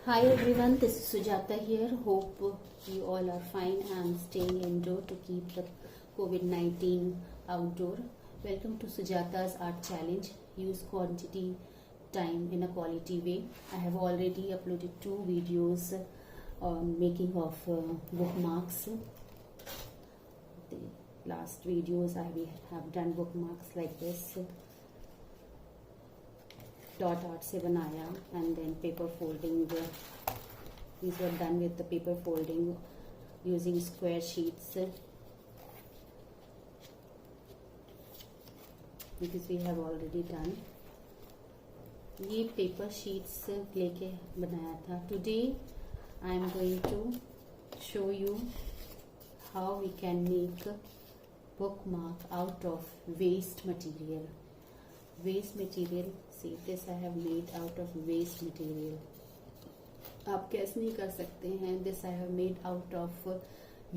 Hi everyone, this is Sujata here. Hope you all are fine and staying indoor to keep the COVID-19 outdoor. Welcome to Sujata's Art Challenge. Use quantity time in a quality way. I have already uploaded 2 videos on making of bookmarks. The last videos I have done bookmarks like this. Dot art से बनाया and then paper folding these were done with the paper folding using square sheets because we have already done. ये paper sheets लेके बनाया था. Today I am going to show you how we can make bookmark out of waste material. Waste material, see this I have made out of waste material. आप कैसे नहीं कर सकते हैं. This I have made out of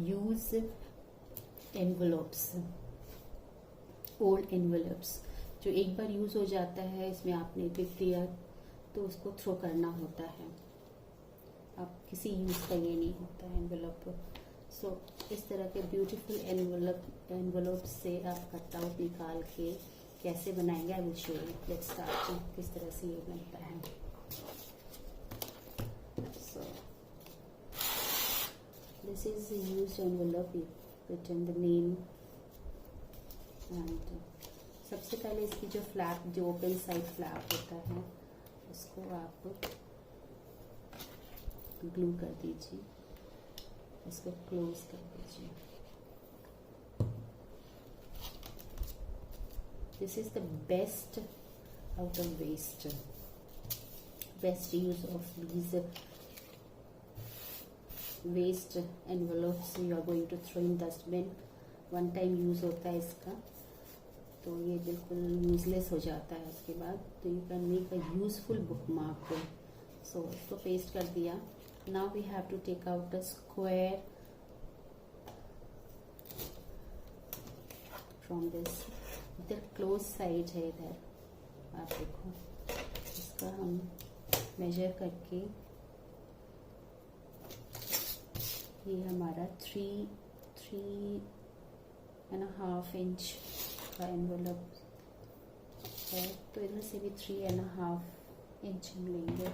used envelopes, old envelopes जो एक बार use हो जाता है. इसमें आपने लिख दिया तो उसको थ्रो करना होता है. आप किसी यूज का ये नहीं होता है एनवेलप. सो इस तरह के ब्यूटीफुल एनवेलप से आप कटआउट निकाल के कैसे बनाएंगे I will show you. Let's start. किस तरह से ये बनता है. So this is used envelope. Written the name and सबसे पहले इसकी जो फ्लैप, जो ओपन साइड फ्लैप होता है, उसको आप ग्लू कर दीजिए. इसको क्लोज कर दीजिए. This is the best out of waste. Best use of these waste envelopes you are going to throw in dustbin. One time use होता है इसका, तो ये बिल्कुल यूजलेस हो जाता है उसके बाद. तो you can make a useful bookmark. So इसको पेस्ट कर दिया. Now we have to take out a square from this. इधर क्लोज साइड है. इधर आप देखो, इसका हम मेजर करके ये हमारा 3.5 इंच का एनवेलप है. तो इधर से भी 3.5 इंच हम लेंगे.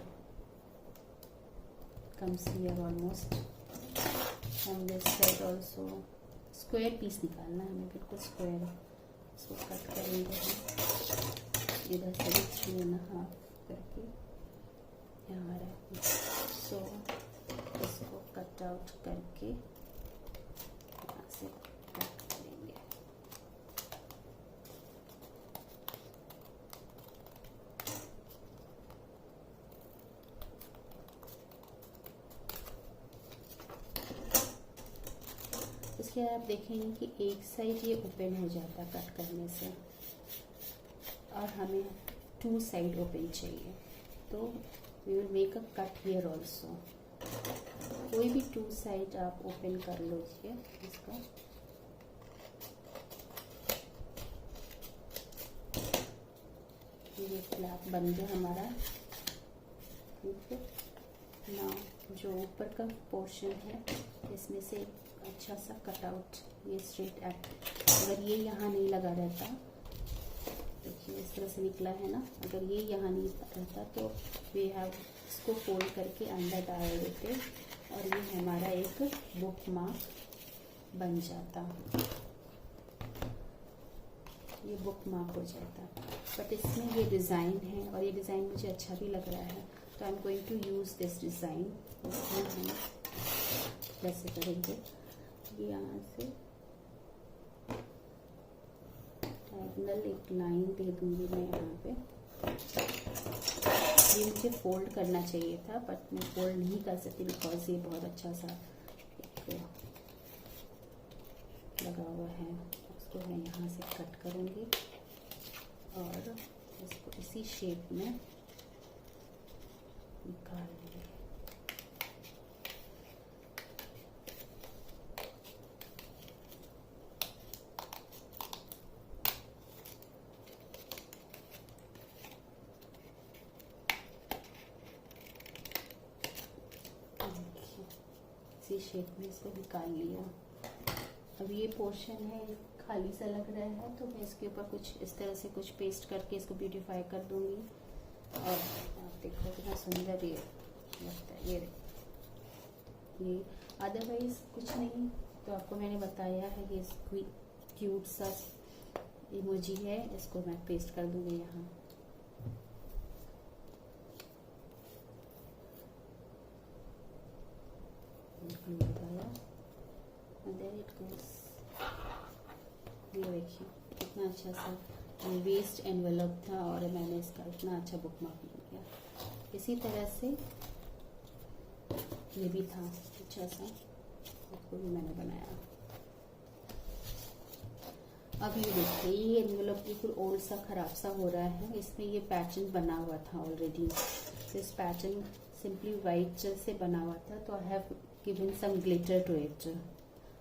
Comes here almost. From this side also square piece निकालना है हमें, बिल्कुल स्क्वायर. इसको कट करेंगे हम इधर से भी 3.5 करके यहाँ रहे. सो इसको कट आउट करके यहाँ से कट करेंगे. इसके बाद आप देखेंगे कि एक साइड ये ओपन हो जाता है कट करने से, और हमें 2 साइड ओपन चाहिए. तो we will make a cut here also. कोई भी 2 साइड आप ओपन कर लीजिए इसका. ये फ्लैप बन गया हमारा. ठीक है. ना जो ऊपर का पोर्शन है इसमें से अच्छा सा कटआउट, ये स्ट्रेट एट. अगर ये यहाँ नहीं लगा रहता, देखिए इस तरह से निकला है ना. अगर ये यहाँ नहीं रहता तो वी हैव इसको फोल्ड करके अंदर डाल देते और ये हमारा एक बुकमार्क बन जाता. ये बुकमार्क हो जाता. बट इसमें ये डिज़ाइन है और ये डिज़ाइन मुझे अच्छा भी लग रहा है, तो I am going to use this design. इसमें हम कैसे करेंगे, ये यहाँ से डायगोनल एक लाइन दे दूंगी मैं यहाँ पे. ये मुझे फोल्ड करना चाहिए था बट मैं फोल्ड नहीं कर सकती बिकॉज ये बहुत अच्छा सा एक लगा हुआ है. उसको मैं यहाँ से कट करूँगी और इसको इसी शेप में निकाल लूँगी. इसी शेप में इसको निकाल लिया। अब ये पोर्शन है खाली सा लग रहा है, तो मैं इसके ऊपर कुछ इस तरह से कुछ पेस्ट करके इसको ब्यूटीफाई कर दूंगी। और आप देखो कितना सुंदर ये लगता है। ये अदरवाइज कुछ नहीं, तो आपको मैंने बताया है कि इसको क्यूट सा इमोजी है, इसको मैं पेस्ट कर दूंगी यहाँ। बताया ये देखिए कितना अच्छा सा वेस्ट एनवेलप था और मैंने इसका इतना अच्छा बुकमार्क बन गया। इसी तरह से ये भी था अच्छा सा, इसको भी मैंने बनाया। अब ये देखिए ये एनवेलप बिल्कुल ओल्ड सा खराब सा हो रहा है, इसमें ये पैटर्न बना हुआ था ऑलरेडी। तो इस पैटर्न सिंपली वाइट से बना हुआ था, तो I have given some glitter to it.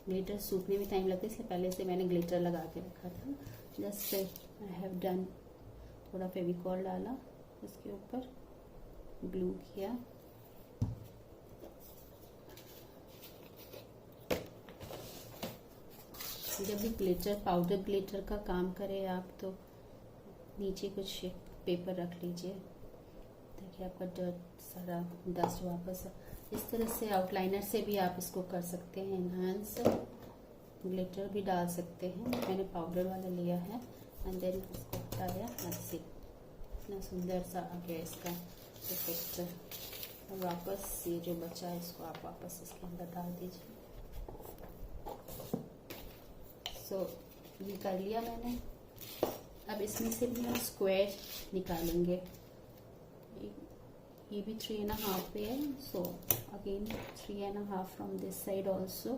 Glitter सूखने में टाइम लगता है, इसलिए पहले से मैंने ग्लिटर लगा के रखा था। जस्ट आई हैव डन, थोड़ा फेविकॉल डाला इसके ऊपर, ग्लू किया। जब भी ग्लिटर पाउडर ग्लिटर का काम करें आप, तो नीचे कुछ पेपर रख लीजिए ताकि आपका डर्ट सारा डस्ट वापस। इस तरह से आउटलाइनर से भी आप इसको कर सकते हैं एनहांस, ग्लिटर भी डाल सकते हैं। मैंने पाउडर वाला लिया है एंड देन इसको हटाया, ऐसे इतना सुंदर सा आ गया इसका इफेक्ट। और वापस ये जो बचा है इसको आप वापस इसके अंदर डाल दीजिए। तो ये कर लिया मैंने। अब इसमें से भी हम स्क्वायर निकालेंगे। ये भी 3.5 पे है, so again 3.5 from this side also.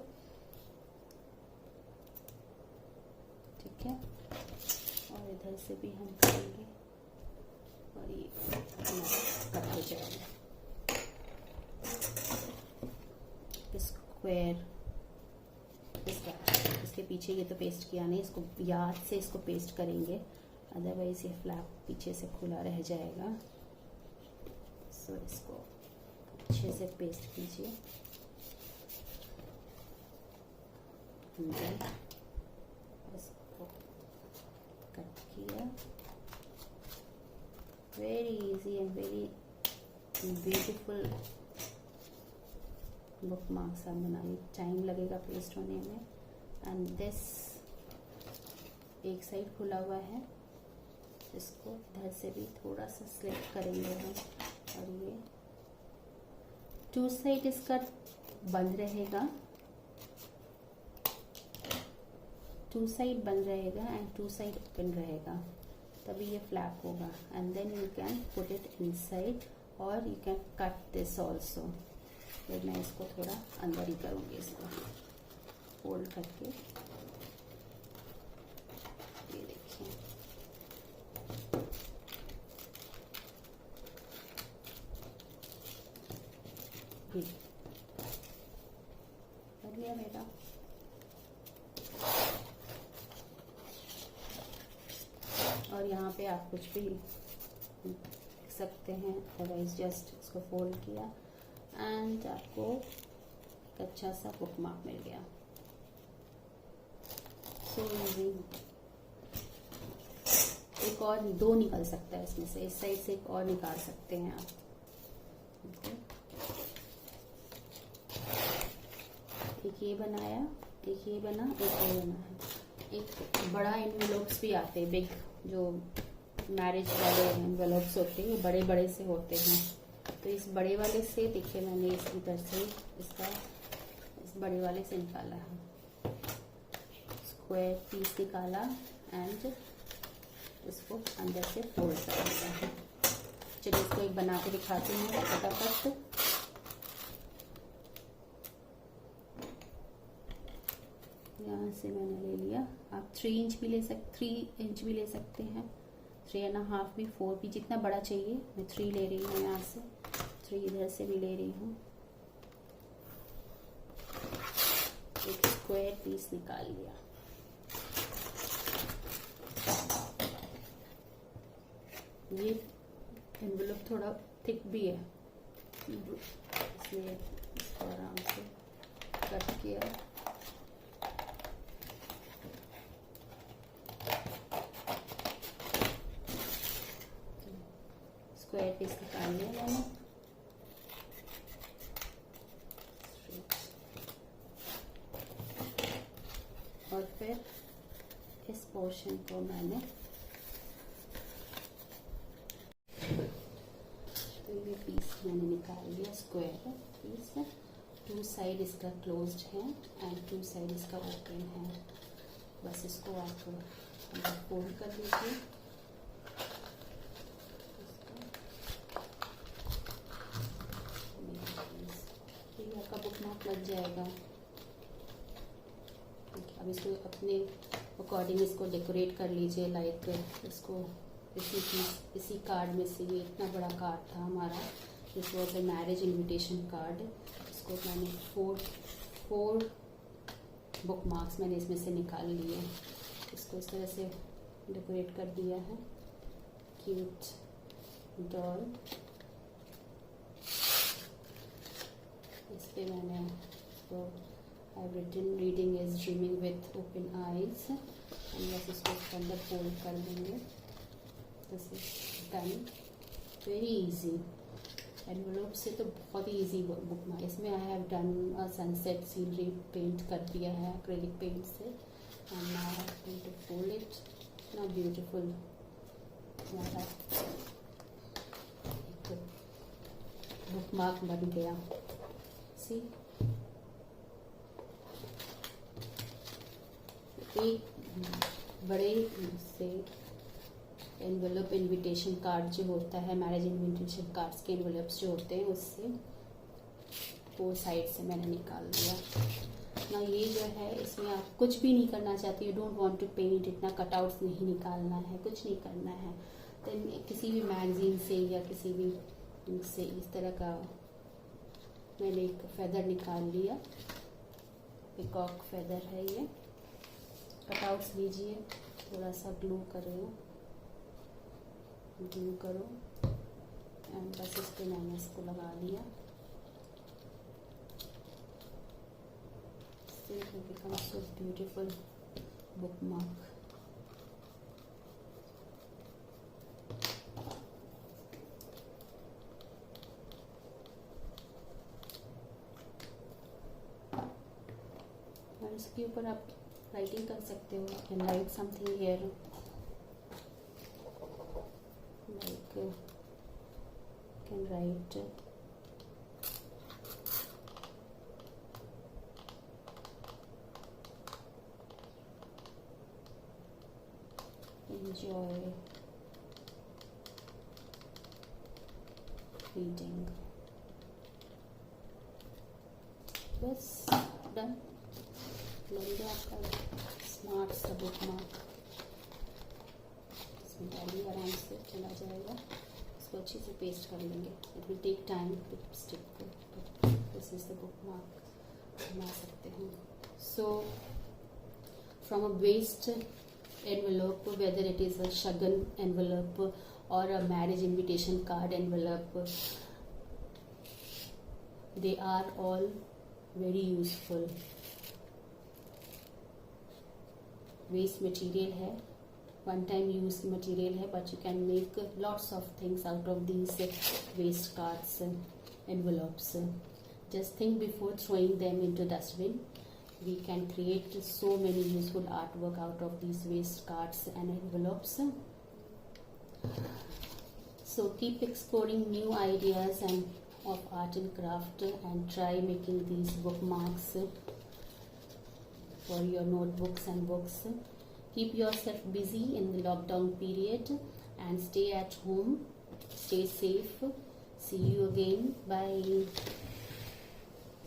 ठीक है, और इधर से भी हम करेंगे और ये कट हो जाएगा स्क्वायर। इसके पीछे ये तो पेस्ट किया नहीं, इसको याद से इसको पेस्ट करेंगे, अदरवाइज ये फ्लैप पीछे से खुला रह जाएगा। सो इसको अच्छे से पेस्ट कीजिए। इसको कट किया। Very easy and very beautiful book marks आप बनाइए। टाइम लगेगा पेस्ट होने में। एंड दिस एक साइड खुला हुआ है, इसको इधर से भी थोड़ा सा स्लिप करेंगे हम, और ये 2 साइड इसका बंद रहेगा, 2 साइड बंद रहेगा एंड 2 साइड ओपन रहेगा, तभी ये फ्लैप होगा। And then you can put it inside और you can cut this also. फिर मैं इसको थोड़ा अंदर ही करूँगी, इसको फोल्ड करके। ये देखिए ये कर लिया मेरा। और यहाँ पे आप कुछ भी लिख सकते हैं, अदरवाइज जस्ट इसको फोल्ड किया एंड आपको एक अच्छा सा बुक मार्क मिल गया। So easy. एक और 2 निकल सकता है इसमें से, इस साइड से एक और निकाल सकते हैं आप। एक ये बनाया, एक ये बना, एक ये बना है। एक बड़ा एनवेलप्स भी आते हैं, बिग जो मैरिज वाले एनवेलप्स होते हैं, ये बड़े बड़े से होते हैं। तो इस बड़े वाले से देखिए मैंने इसकी तरफ से इसका इस बड़े वाले से निकाला है, स्क्वायर पीस निकाला एंड इसको अंदर से फोल्ड कर दिया है। चलिए इसको एक बना के दिखाती हूँ फटाफट। यहाँ से मैंने ले लिया, आप 3 इंच भी ले सकते हैं, 3.5 भी, 4 भी, जितना बड़ा चाहिए। मैं 3 ले रही हूँ, यहाँ से 3 इधर से भी ले रही हूँ। एक स्क्वायर पीस निकाल लिया। ये एनवेलप थोड़ा थिक भी है, इसलिए इसको आराम से कट किया, स्क्वायर पीस निकाल लिया मैंने। और फिर इस पोर्शन को मैंने ये पीस मैंने निकाल लिया, स्क्वायर पीस। 2 साइड इसका क्लोज्ड है एंड 2 साइड इसका ओपन है। बस इसको आप फोल्ड कर लीजिए। ये आपका बुकमार्क लग जाएगा। अब इसको अपने अकॉर्डिंग इसको डेकोरेट कर लीजिए। लाइक इसको इसी कार्ड में से, ये इतना बड़ा कार्ड था हमारा, this was a marriage invitation card. इसको मैंने फोर बुक मार्क्स मैंने इसमें से निकाल लिए। इसको इस तरह से डेकोरेट कर दिया है। क्यूट डॉल, इस पे मैंने तो I've written reading is dreaming with open eyes, and बस इसको इसके अंदर फोल्ड कर देंगे। This is done, very easy. Envelope से तो बहुत ही इजी बुक मार्क। इसमें I have done a sunset scenery paint कर दिया है एक्रेलिक पेंट से, and now I have to fold it. इतना ब्यूटीफुल हमारा एक बुक मार्क बन गया। सी, एक बड़े से एनवेलप इनविटेशन कार्ड जो होता है, मैरिज इनविटेशन कार्ड्स के एनवेलप्स जो होते हैं, उससे 4 साइड से मैंने निकाल लिया ना। ये जो है इसमें आप कुछ भी नहीं करना चाहती, you don't want to paint, इतना कटआउट्स नहीं निकालना है, कुछ नहीं करना है। तो किसी भी मैगजीन से या किसी भी से इस तरह का मैंने एक फेदर निकाल लिया, पिकॉक फेदर है ये। कटआउट्स लीजिए, थोड़ा सा ग्लू करो एंड बस इस पे मैंने इसको लगा लिया। It will become so beautiful bookmark. और इसके ऊपर आप राइटिंग कर सकते हो। You can write something here, like you can write enjoy reading. बस डन, बन गया आपका स्मार्ट सा बुक मार्क। इसमें डालिए, आराम से चला जाएगा। इसको अच्छे से पेस्ट कर लेंगे। It will take time to stick, but this is the bookmark बना सकते हैं। So from a waste envelope, whether it is a shagan envelope or a marriage invitation card envelope, they are all very useful. Waste material है, one time use material है, but you can make lots of things out of these waste cards envelopes. Just think before throwing them into dustbin. We can create so many useful artwork out of these waste cards and envelopes. So keep exploring new ideas and of art and craft, and try making these bookmarks for your notebooks and books. Keep yourself busy in the lockdown period and stay at home. Stay safe. See you again. Bye.